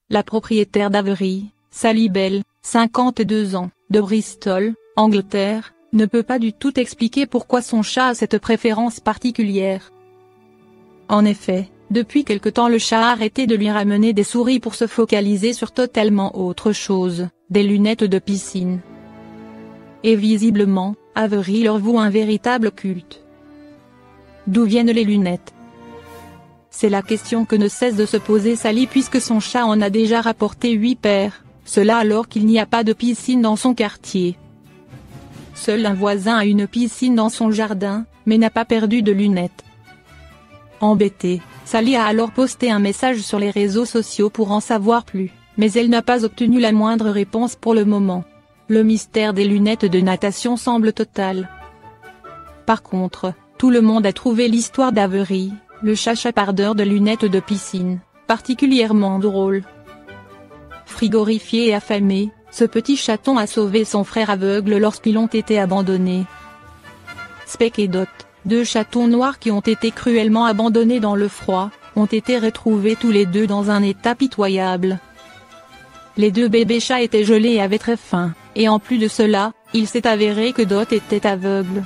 la propriétaire d'Avery, Sally Bell, 52 ans, de Bristol, Angleterre, ne peut pas du tout expliquer pourquoi son chat a cette préférence particulière. En effet, depuis quelque temps le chat a arrêté de lui ramener des souris pour se focaliser sur totalement autre chose, des lunettes de piscine. Et visiblement, Avery leur voue un véritable culte. D'où viennent les lunettes? C'est la question que ne cesse de se poser Sally puisque son chat en a déjà rapporté 8 paires, cela alors qu'il n'y a pas de piscine dans son quartier. Seul un voisin a une piscine dans son jardin, mais n'a pas perdu de lunettes. Embêtée, Sally a alors posté un message sur les réseaux sociaux pour en savoir plus, mais elle n'a pas obtenu la moindre réponse pour le moment. Le mystère des lunettes de natation semble total. Par contre, tout le monde a trouvé l'histoire d'Avery, le chat chapardeur de lunettes de piscine, particulièrement drôle. Frigorifié et affamé, ce petit chaton a sauvé son frère aveugle lorsqu'ils ont été abandonnés. Speck et Dot, 2 chatons noirs qui ont été cruellement abandonnés dans le froid, ont été retrouvés tous les deux dans un état pitoyable. Les 2 bébés chats étaient gelés et avaient très faim, et en plus de cela, il s'est avéré que Dot était aveugle.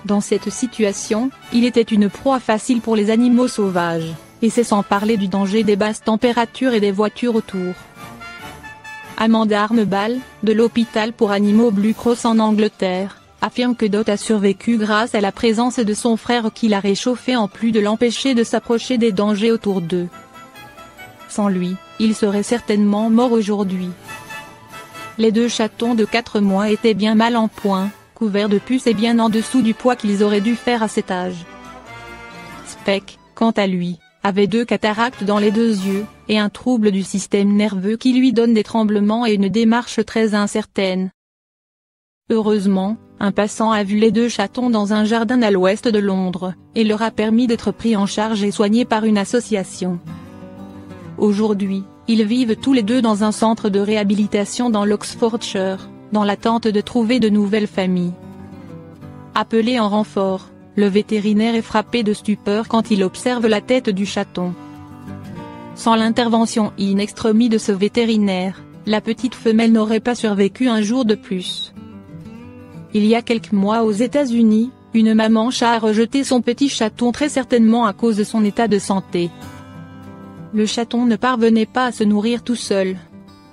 Dans cette situation, il était une proie facile pour les animaux sauvages, et c'est sans parler du danger des basses températures et des voitures autour. Amanda Armebal, de l'hôpital pour animaux Blue Cross en Angleterre, affirme que Dot a survécu grâce à la présence de son frère qui l'a réchauffé en plus de l'empêcher de s'approcher des dangers autour d'eux. Sans lui, il serait certainement mort aujourd'hui. Les 2 chatons de 4 mois étaient bien mal en point, couverts de puces et bien en dessous du poids qu'ils auraient dû faire à cet âge. Speck, quant à lui, avait 2 cataractes dans les 2 yeux, et un trouble du système nerveux qui lui donne des tremblements et une démarche très incertaine. Heureusement, un passant a vu les 2 chatons dans un jardin à l'ouest de Londres, et leur a permis d'être pris en charge et soignés par une association. Aujourd'hui, ils vivent tous les 2 dans un centre de réhabilitation dans l'Oxfordshire, dans l'attente de trouver de nouvelles familles. Appelé en renfort, le vétérinaire est frappé de stupeur quand il observe la tête du chaton. Sans l'intervention in extremis de ce vétérinaire, la petite femelle n'aurait pas survécu un jour de plus. Il y a quelques mois aux États-Unis, une maman chat a rejeté son petit chaton très certainement à cause de son état de santé. Le chaton ne parvenait pas à se nourrir tout seul.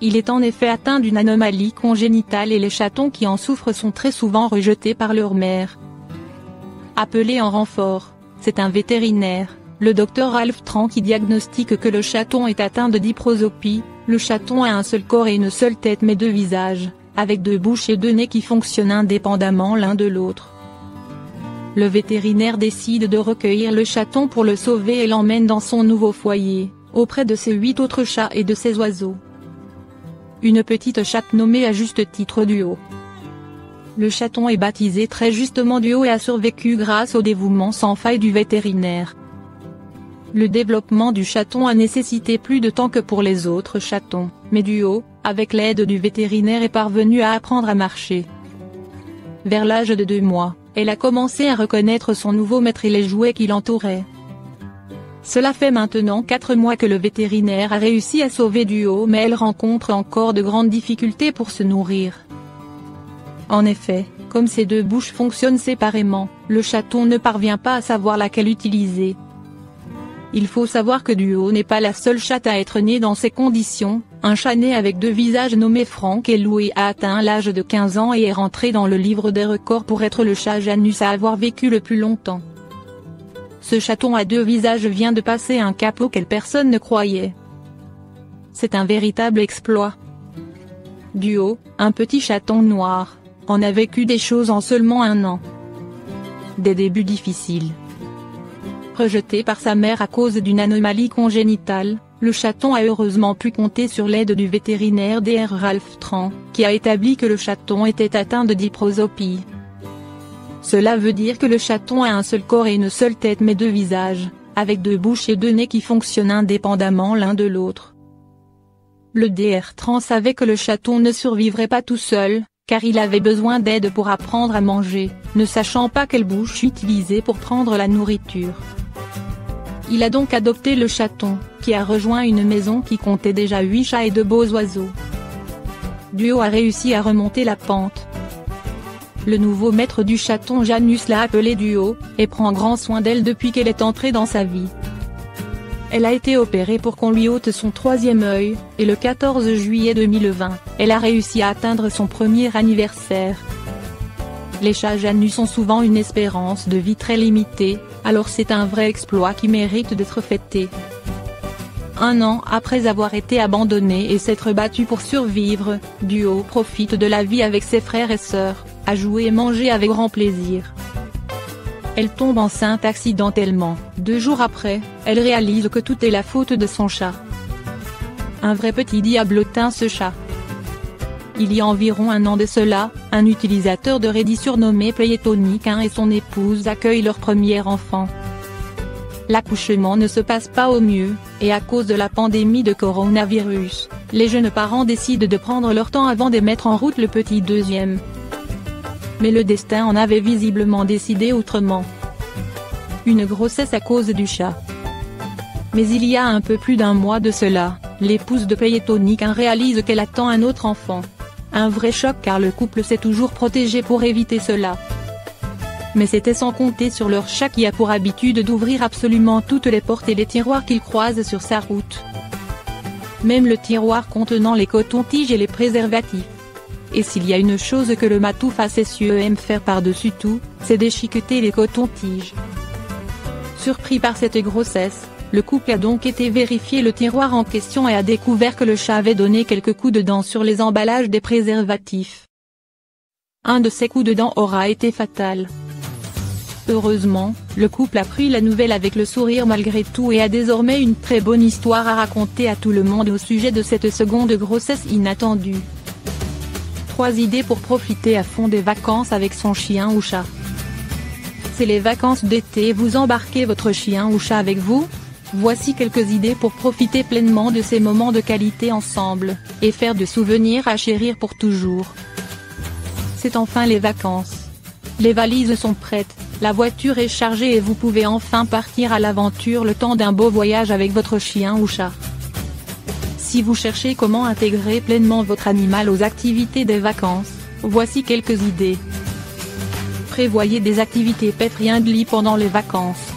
Il est en effet atteint d'une anomalie congénitale et les chatons qui en souffrent sont très souvent rejetés par leur mère. Appelé en renfort, c'est un vétérinaire, le Dr Ralph Tran qui diagnostique que le chaton est atteint de diprosopie. Le chaton a un seul corps et une seule tête mais 2 visages, avec 2 bouches et 2 nez qui fonctionnent indépendamment l'un de l'autre. Le vétérinaire décide de recueillir le chaton pour le sauver et l'emmène dans son nouveau foyer, auprès de ses 8 autres chats et de ses oiseaux. Une petite chatte nommée à juste titre Duo. Le chaton est baptisé très justement Duo et a survécu grâce au dévouement sans faille du vétérinaire. Le développement du chaton a nécessité plus de temps que pour les autres chatons, mais Duo, avec l'aide du vétérinaire est parvenu à apprendre à marcher. Vers l'âge de 2 mois, elle a commencé à reconnaître son nouveau maître et les jouets qui l'entouraient. Cela fait maintenant 4 mois que le vétérinaire a réussi à sauver Duo mais elle rencontre encore de grandes difficultés pour se nourrir. En effet, comme ces 2 bouches fonctionnent séparément, le chaton ne parvient pas à savoir laquelle utiliser. Il faut savoir que Duo n'est pas la seule chatte à être née dans ces conditions. Un chat né avec 2 visages nommé Frank et Louis a atteint l'âge de 15 ans et est rentré dans le livre des records pour être le chat Janus à avoir vécu le plus longtemps. Ce chaton à 2 visages vient de passer un cap auquel personne ne croyait. C'est un véritable exploit. Duo, un petit chaton noir, en a vécu des choses en seulement 1 an. Des débuts difficiles. Rejeté par sa mère à cause d'une anomalie congénitale, le chaton a heureusement pu compter sur l'aide du vétérinaire Dr Ralph Tran, qui a établi que le chaton était atteint de diprosopie. Cela veut dire que le chaton a un seul corps et une seule tête mais 2 visages, avec 2 bouches et 2 nez qui fonctionnent indépendamment l'un de l'autre. Le Dr Tran savait que le chaton ne survivrait pas tout seul, car il avait besoin d'aide pour apprendre à manger, ne sachant pas quelle bouche utiliser pour prendre la nourriture. Il a donc adopté le chaton, qui a rejoint une maison qui comptait déjà 8 chats et de beaux oiseaux. Duo a réussi à remonter la pente. Le nouveau maître du chaton Janus l'a appelée Duo, et prend grand soin d'elle depuis qu'elle est entrée dans sa vie. Elle a été opérée pour qu'on lui ôte son 3e œil, et le 14 juillet 2020, elle a réussi à atteindre son premier anniversaire. Les chats Janus ont souvent une espérance de vie très limitée, alors c'est un vrai exploit qui mérite d'être fêté. 1 an après avoir été abandonné et s'être battu pour survivre, Duo profite de la vie avec ses frères et sœurs, a joué et mangé avec grand plaisir. Elle tombe enceinte accidentellement. 2 jours après, elle réalise que tout est la faute de son chat. Un vrai petit diablotin ce chat. Il y a environ 1 an de cela, un utilisateur de Reddit surnommé Playtonic1 et son épouse accueillent leur premier enfant. L'accouchement ne se passe pas au mieux, et à cause de la pandémie de coronavirus, les jeunes parents décident de prendre leur temps avant de mettre en route le petit deuxième. Mais le destin en avait visiblement décidé autrement. Une grossesse à cause du chat. Mais il y a un peu plus d'1 mois de cela, l'épouse de Playtonic1 réalise qu'elle attend un autre enfant. Un vrai choc car le couple s'est toujours protégé pour éviter cela. Mais c'était sans compter sur leur chat qui a pour habitude d'ouvrir absolument toutes les portes et les tiroirs qu'il croise sur sa route. Même le tiroir contenant les cotons-tiges et les préservatifs. Et s'il y a une chose que le matou facétieux aime faire par-dessus tout, c'est déchiqueter les cotons-tiges. Surpris par cette grossesse, le couple a donc été vérifier le tiroir en question et a découvert que le chat avait donné quelques coups de dent sur les emballages des préservatifs. Un de ces coups de dent aura été fatal. Heureusement, le couple a pris la nouvelle avec le sourire malgré tout et a désormais une très bonne histoire à raconter à tout le monde au sujet de cette seconde grossesse inattendue. 3 idées pour profiter à fond des vacances avec son chien ou chat. C'est les vacances d'été et vous embarquez votre chien ou chat avec vous? Voici quelques idées pour profiter pleinement de ces moments de qualité ensemble, et faire de souvenirs à chérir pour toujours. C'est enfin les vacances. Les valises sont prêtes, la voiture est chargée et vous pouvez enfin partir à l'aventure le temps d'un beau voyage avec votre chien ou chat. Si vous cherchez comment intégrer pleinement votre animal aux activités des vacances, voici quelques idées. Prévoyez des activités pet-friendly pendant les vacances.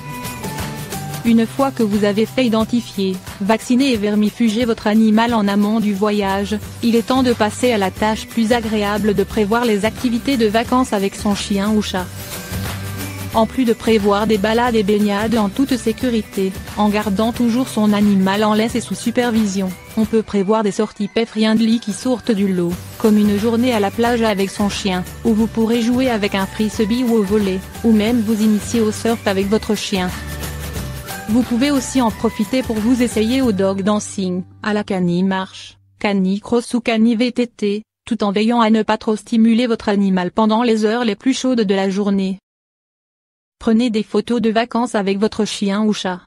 Une fois que vous avez fait identifier, vacciner et vermifuger votre animal en amont du voyage, il est temps de passer à la tâche plus agréable de prévoir les activités de vacances avec son chien ou chat. En plus de prévoir des balades et baignades en toute sécurité, en gardant toujours son animal en laisse et sous supervision, on peut prévoir des sorties pet-friendly qui sortent du lot, comme une journée à la plage avec son chien, où vous pourrez jouer avec un frisbee ou au volley, ou même vous initier au surf avec votre chien. Vous pouvez aussi en profiter pour vous essayer au dog dancing, à la cani-marche, cani-cross ou cani-VTT, tout en veillant à ne pas trop stimuler votre animal pendant les heures les plus chaudes de la journée. Prenez des photos de vacances avec votre chien ou chat.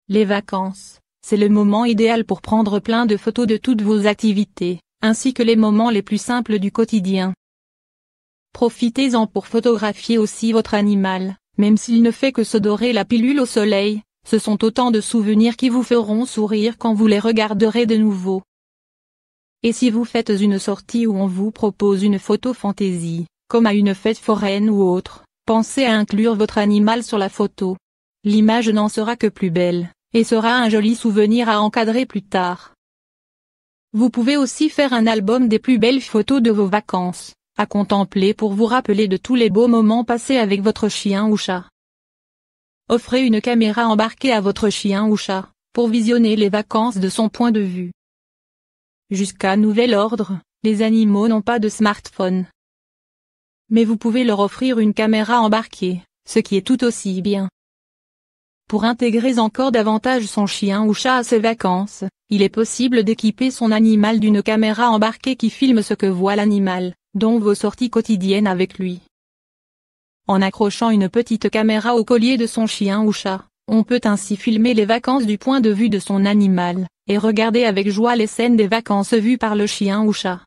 Les vacances, c'est le moment idéal pour prendre plein de photos de toutes vos activités, ainsi que les moments les plus simples du quotidien. Profitez-en pour photographier aussi votre animal. Même s'il ne fait que se dorer la pilule au soleil, ce sont autant de souvenirs qui vous feront sourire quand vous les regarderez de nouveau. Et si vous faites une sortie où on vous propose une photo fantaisie, comme à une fête foraine ou autre, pensez à inclure votre animal sur la photo. L'image n'en sera que plus belle, et sera un joli souvenir à encadrer plus tard. Vous pouvez aussi faire un album des plus belles photos de vos vacances, à contempler pour vous rappeler de tous les beaux moments passés avec votre chien ou chat. Offrez une caméra embarquée à votre chien ou chat, pour visionner les vacances de son point de vue. Jusqu'à nouvel ordre, les animaux n'ont pas de smartphone. Mais vous pouvez leur offrir une caméra embarquée, ce qui est tout aussi bien. Pour intégrer encore davantage son chien ou chat à ses vacances, il est possible d'équiper son animal d'une caméra embarquée qui filme ce que voit l'animal, dont vos sorties quotidiennes avec lui. En accrochant une petite caméra au collier de son chien ou chat, on peut ainsi filmer les vacances du point de vue de son animal, et regarder avec joie les scènes des vacances vues par le chien ou chat.